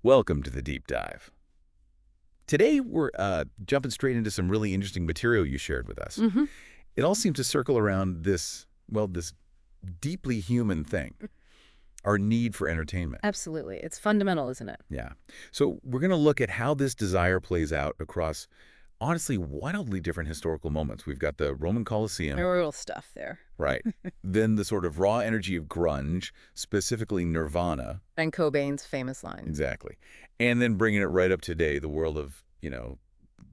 Welcome to the deep dive. Today, we're jumping straight into some really interesting material you shared with us. Hmm. It all seems to circle around this, well, this deeply human thing, our need for entertainment. Absolutely. It's fundamental, isn't it? Yeah. So we're going to look at how this desire plays out across, honestly, wildly different historical moments. We've got the Roman Colosseum, Real stuff there. right? Then the sort of raw energy of grunge, specifically Nirvana. And Cobain's famous line. Exactly. And then bringing it right up today, the world of,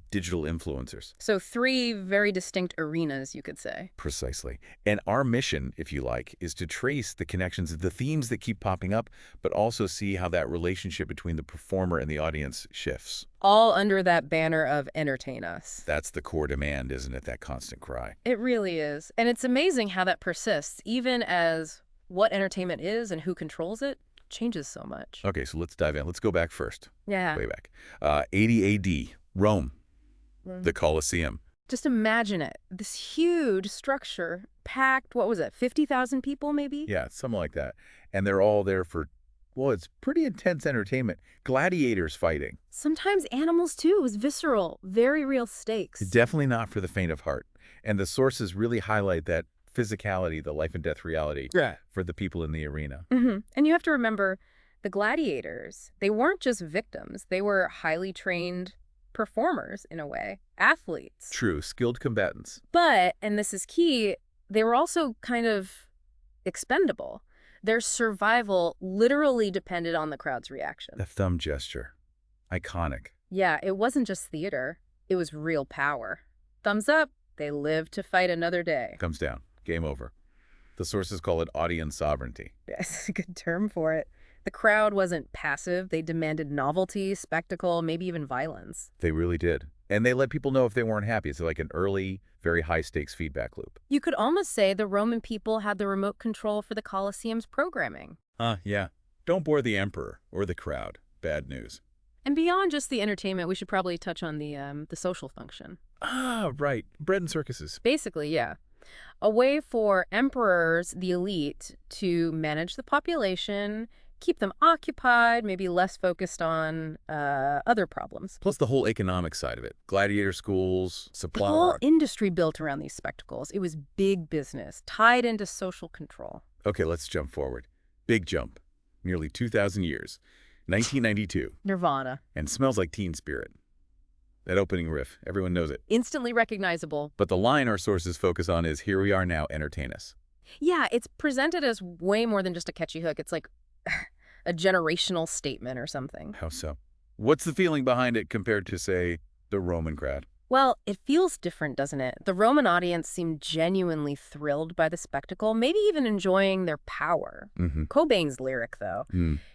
digital influencers. So three very distinct arenas, you could say. Precisely. And our mission, if you like, is to trace the connections, the themes that keep popping up, but also see how that relationship between the performer and the audience shifts. All under that banner of entertain us. That's the core demand, isn't it? That constant cry. It really is. And it's amazing how that persists, even as what entertainment is and who controls it changes so much. Okay, so let's dive in. Let's go back first. Yeah. Way back. 80 AD, Rome, the Colosseum. Just imagine it. This huge structure, packed, what was it, 50,000 people maybe? Yeah, something like that. And they're all there for, well, it's pretty intense entertainment. Gladiators fighting. Sometimes animals too. It was visceral, very real stakes. Definitely not for the faint of heart. And the sources really highlight that physicality, the life and death reality for the people in the arena. And you have to remember, the gladiators, they weren't just victims. They were highly trained performers in a way, athletes. True, skilled combatants. But, and this is key, they were also kind of expendable. Their survival literally depended on the crowd's reaction. The thumb gesture. Iconic. Yeah, it wasn't just theater. It was real power. Thumbs up, they lived to fight another day. Thumbs down. Game over. The sources call it audience sovereignty. Yes, a good term for it. The crowd wasn't passive. They demanded novelty, spectacle, maybe even violence. They really did. And they let people know if they weren't happy. It's like an early, very high-stakes feedback loop. You could almost say the Roman people had the remote control for the Colosseum's programming. Yeah. Don't bore the emperor or the crowd. Bad news. And beyond just the entertainment, we should probably touch on the social function. Right. Bread and circuses. Basically, yeah. A way for emperors, the elite, to manage the population, keep them occupied, maybe less focused on other problems. Plus the whole economic side of it. Gladiator schools, The supply. whole industry built around these spectacles. It was big business, tied into social control. Okay, let's jump forward. Big jump. Nearly 2,000 years. 1992. Nirvana. And smells like Teen Spirit. That opening riff, everyone knows it. Instantly recognizable. But the line our sources focus on is, here we are now, entertain us. Yeah, it's presented as way more than just a catchy hook. It's like a generational statement or something. How so? What's the feeling behind it compared to, say, the Roman crowd? Well, it feels different, doesn't it? The Roman audience seemed genuinely thrilled by the spectacle, maybe even enjoying their power. Cobain's lyric, though,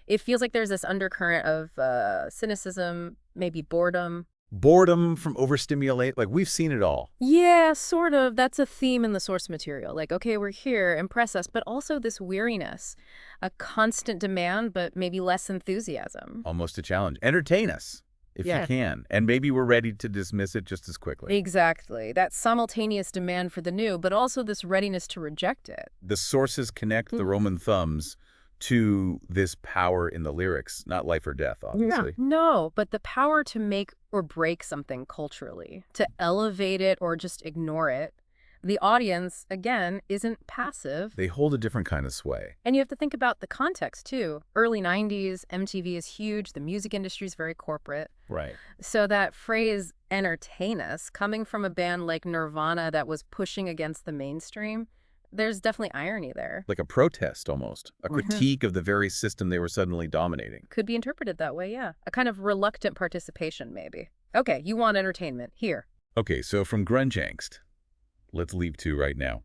it feels like there's this undercurrent of cynicism, maybe boredom. Boredom from overstimulate, like we've seen it all. Yeah, sort of. That's a theme in the source material. Like, okay, we're here, impress us, but also this weariness, a constant demand, but maybe less enthusiasm. Almost a challenge. Entertain us, if you can. And maybe we're ready to dismiss it just as quickly. Exactly. That simultaneous demand for the new, but also this readiness to reject it. The sources connect the Roman thumbs to this power in the lyrics, not life or death, obviously. No, but the power to make or break something culturally, to elevate it or just ignore it. The audience, again, isn't passive. They hold a different kind of sway. And you have to think about the context, too. Early 90s, MTV is huge. The music industry is very corporate. Right. So that phrase, entertain us, coming from a band like Nirvana that was pushing against the mainstream, there's definitely irony there. Like a protest, almost. A critique of the very system they were suddenly dominating. Could be interpreted that way, yeah. A kind of reluctant participation, maybe. Okay, you want entertainment. Here. Okay, so from grunge angst, let's leap to right now,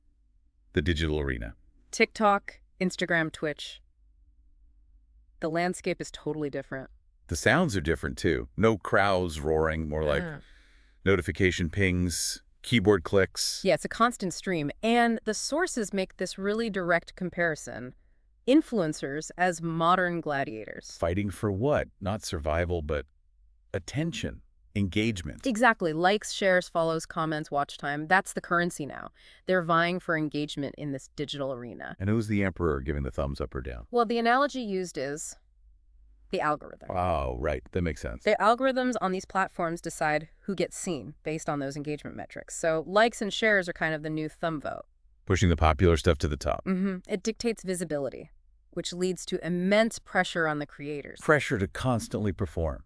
the digital arena. TikTok, Instagram, Twitch. The landscape is totally different. The sounds are different, too. No crowds roaring, more like notification pings, keyboard clicks. Yeah, it's a constant stream. And the sources make this really direct comparison. Influencers as modern gladiators. Fighting for what? Not survival, but attention, engagement. Exactly. Likes, shares, follows, comments, watch time. That's the currency now. They're vying for engagement in this digital arena. And who's the emperor giving the thumbs up or down? Well, the analogy used is The algorithm. Oh, right. That makes sense. The algorithms on these platforms decide who gets seen based on those engagement metrics. So likes and shares are kind of the new thumb vote. Pushing the popular stuff to the top. It dictates visibility, which leads to immense pressure on the creators. Pressure to constantly perform,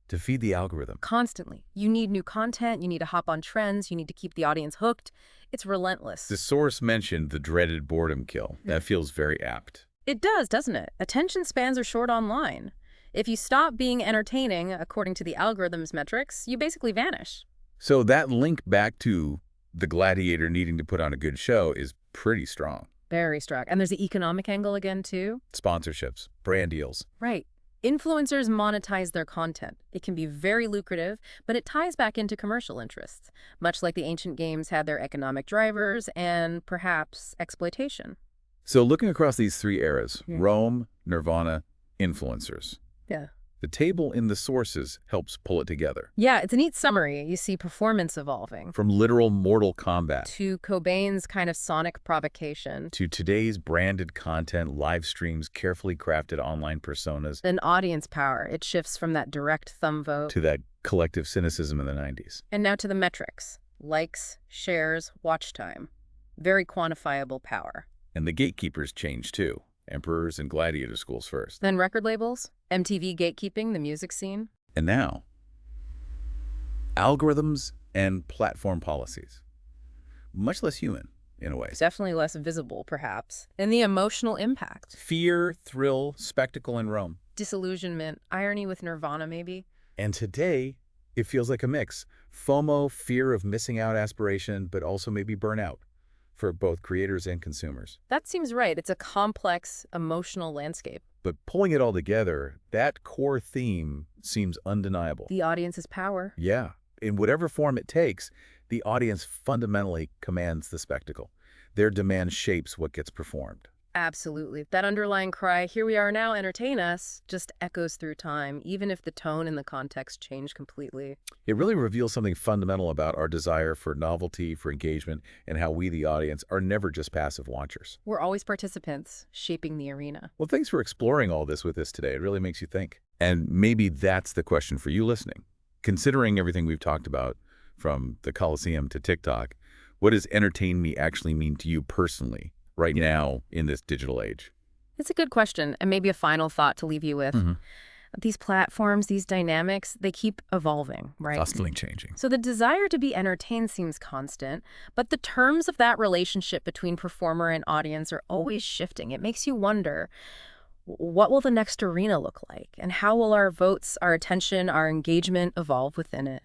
to feed the algorithm. Constantly. You need new content, you need to hop on trends, you need to keep the audience hooked. It's relentless. The source mentioned the dreaded boredom kill. That feels very apt. It does, doesn't it? Attention spans are short online. If you stop being entertaining, according to the algorithm's metrics, you basically vanish. So that link back to the gladiator needing to put on a good show is pretty strong. Very strong. And there's the economic angle again, too. Sponsorships, brand deals. Right. Influencers monetize their content. It can be very lucrative, but it ties back into commercial interests, much like the ancient games had their economic drivers and, perhaps, exploitation. So looking across these three eras, Rome, Nirvana, influencers. Yeah. The table in the sources helps pull it together. Yeah, it's a neat summary. You see performance evolving. From literal Mortal Kombat To Cobain's kind of sonic provocation. to today's branded content, live streams, carefully crafted online personas, An audience power. It shifts from that direct thumb vote. to that collective cynicism in the 90s. And now to the metrics. Likes, shares, watch time. Very quantifiable power. And the gatekeepers changed too. Emperors and gladiator schools first. Then record labels, MTV gatekeeping, the music scene. And now, algorithms and platform policies. Much less human, in a way. Definitely less visible, perhaps. And the emotional impact. Fear, thrill, spectacle in Rome. Disillusionment, irony with Nirvana, maybe. And today, it feels like a mix. FOMO, fear of missing out aspiration, but also maybe burnout for both creators and consumers. That seems right. It's a complex, emotional landscape. But pulling it all together, that core theme seems undeniable. The audience's power. Yeah. In whatever form it takes, the audience fundamentally commands the spectacle. Their demand shapes what gets performed. Absolutely. That underlying cry, here we are now, entertain us, just echoes through time, even if the tone and the context change completely. It really reveals something fundamental about our desire for novelty, for engagement, and how we, the audience, are never just passive watchers. We're always participants, shaping the arena. Well, thanks for exploring all this with us today. It really makes you think. And maybe that's the question for you listening. Considering everything we've talked about, from the Colosseum to TikTok, what does entertain me actually mean to you personally right now in this digital age? It's a good question, and maybe a final thought to leave you with. These platforms, these dynamics, they keep evolving, right? Constantly changing. So the desire to be entertained seems constant, but the terms of that relationship between performer and audience are always shifting. It makes you wonder, what will the next arena look like? And how will our votes, our attention, our engagement evolve within it?